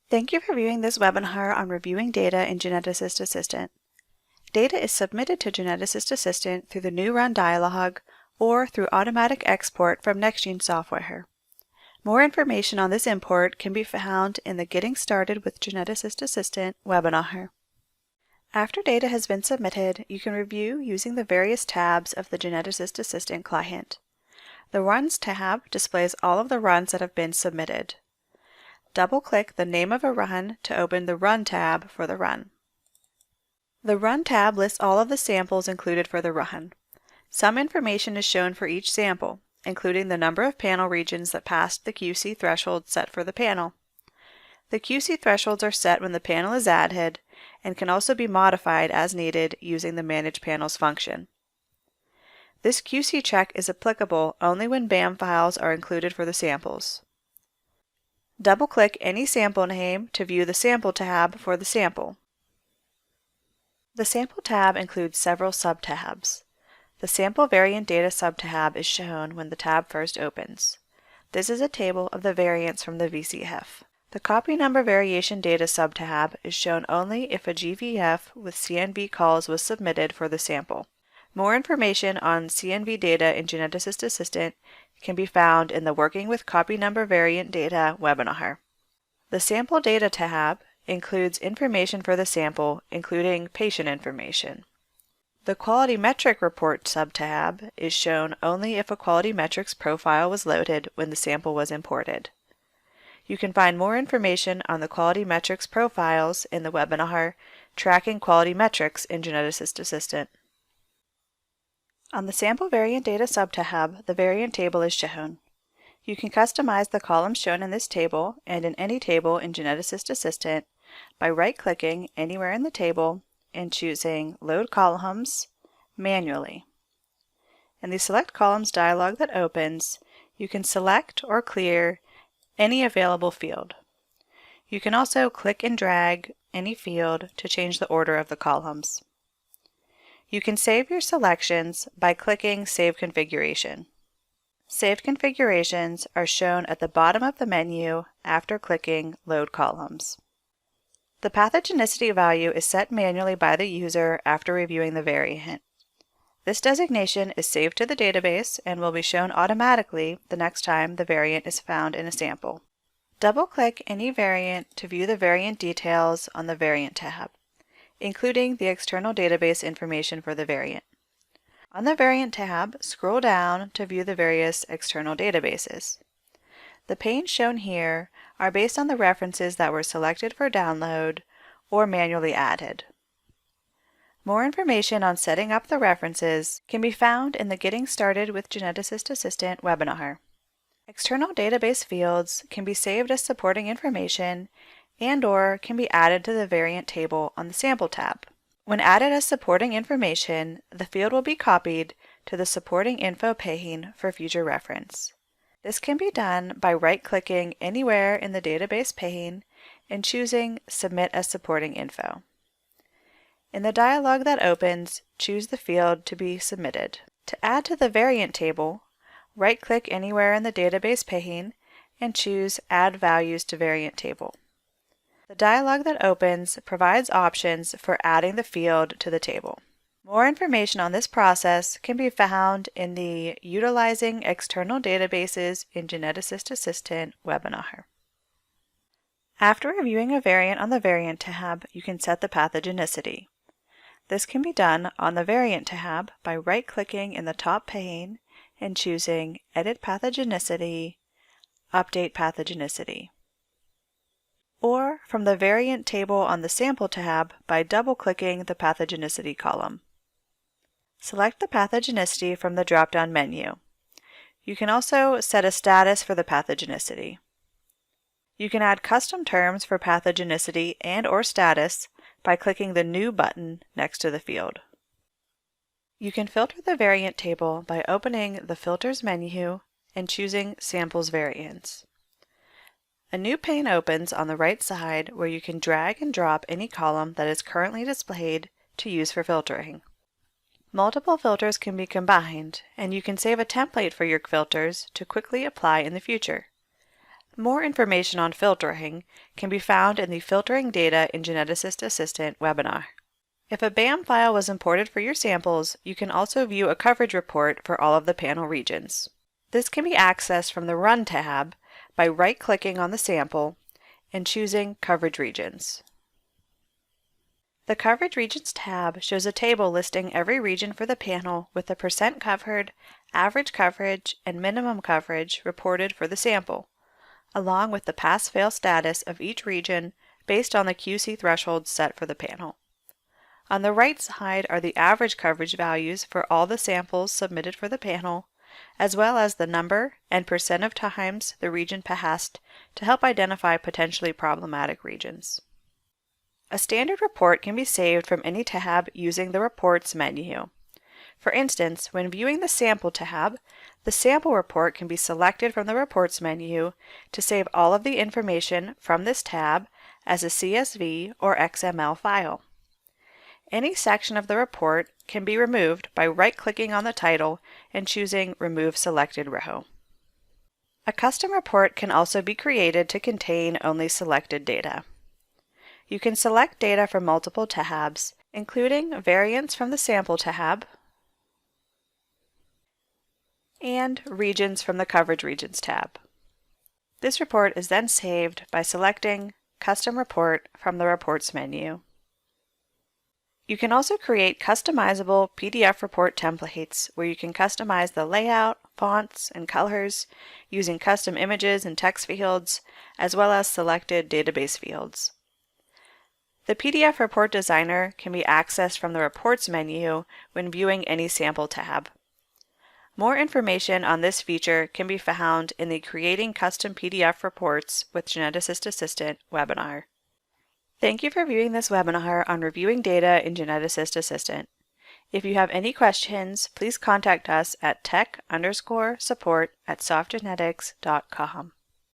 Thank you for viewing this webinar on reviewing data in Geneticist Assistant. Data is submitted to Geneticist Assistant through the New Run dialog or through automatic export from NextGene software. More information on this import can be found in the Getting Started with Geneticist Assistant webinar. After data has been submitted, you can review using the various tabs of the Geneticist Assistant client. The Runs tab displays all of the runs that have been submitted. Double-click the name of a run to open the Run tab for the run. The Run tab lists all of the samples included for the run. Some information is shown for each sample, including the number of panel regions that passed the QC threshold set for the panel. The QC thresholds are set when the panel is added and can also be modified as needed using the Manage Panels function. This QC check is applicable only when BAM files are included for the samples. Double-click any sample name to view the Sample tab for the sample. The Sample tab includes several sub-tabs. The Sample Variant Data sub-tab is shown when the tab first opens. This is a table of the variants from the VCF. The Copy Number Variation Data sub-tab is shown only if a GVF with CNV calls was submitted for the sample. More information on CNV data in Geneticist Assistant can be found in the Working with Copy Number Variant Data webinar. The Sample Data tab includes information for the sample, including patient information. The Quality Metric Report sub-tab is shown only if a Quality Metrics profile was loaded when the sample was imported. You can find more information on the Quality Metrics profiles in the webinar Tracking Quality Metrics in Geneticist Assistant. On the Sample Variant Data sub-tab, the variant table is shown. You can customize the columns shown in this table and in any table in Geneticist Assistant by right-clicking anywhere in the table and choosing Load Columns manually. In the Select Columns dialog that opens, you can select or clear any available field. You can also click and drag any field to change the order of the columns. You can save your selections by clicking Save Configuration. Saved configurations are shown at the bottom of the menu after clicking Load Columns. The pathogenicity value is set manually by the user after reviewing the variant. This designation is saved to the database and will be shown automatically the next time the variant is found in a sample. Double-click any variant to view the variant details on the Variant tab, including the external database information for the variant. On the Variant tab, scroll down to view the various external databases. The panes shown here are based on the references that were selected for download or manually added. More information on setting up the references can be found in the Getting Started with Geneticist Assistant webinar. External database fields can be saved as supporting information and/or can be added to the variant table on the Sample tab. When added as supporting information, the field will be copied to the Supporting Info pane for future reference. This can be done by right-clicking anywhere in the database pane and choosing Submit as Supporting Info. In the dialog that opens, choose the field to be submitted. To add to the variant table, right-click anywhere in the database pane and choose Add Values to Variant Table. The dialog that opens provides options for adding the field to the table. More information on this process can be found in the Utilizing External Databases in Geneticist Assistant webinar. After reviewing a variant on the Variant tab, you can set the pathogenicity. This can be done on the Variant tab by right-clicking in the top pane and choosing Edit Pathogenicity, Update Pathogenicity. Or from the Variant table on the Sample tab by double-clicking the Pathogenicity column. Select the pathogenicity from the drop-down menu. You can also set a status for the pathogenicity. You can add custom terms for pathogenicity and/or status by clicking the New button next to the field. You can filter the variant table by opening the Filters menu and choosing Samples Variants. A new pane opens on the right side where you can drag and drop any column that is currently displayed to use for filtering. Multiple filters can be combined, and you can save a template for your filters to quickly apply in the future. More information on filtering can be found in the Filtering Data in Geneticist Assistant webinar. If a BAM file was imported for your samples, you can also view a coverage report for all of the panel regions. This can be accessed from the Run tab by right-clicking on the sample and choosing Coverage Regions. The Coverage Regions tab shows a table listing every region for the panel with the percent covered, average coverage, and minimum coverage reported for the sample, along with the pass-fail status of each region based on the QC thresholds set for the panel. On the right side are the average coverage values for all the samples submitted for the panel, as well as the number and percent of times the region passed to help identify potentially problematic regions. A standard report can be saved from any tab using the Reports menu. For instance, when viewing the Sample tab, the sample report can be selected from the Reports menu to save all of the information from this tab as a CSV or XML file. Any section of the report can be removed by right-clicking on the title and choosing Remove Selected Row. A custom report can also be created to contain only selected data. You can select data from multiple tabs, including variants from the Sample tab and regions from the Coverage Regions tab. This report is then saved by selecting Custom Report from the Reports menu. You can also create customizable PDF report templates where you can customize the layout, fonts, and colors using custom images and text fields, as well as selected database fields. The PDF Report Designer can be accessed from the Reports menu when viewing any sample tab. More information on this feature can be found in the Creating Custom PDF Reports with Geneticist Assistant webinar. Thank you for viewing this webinar on reviewing data in Geneticist Assistant. If you have any questions, please contact us at tech_support@softgenetics.com.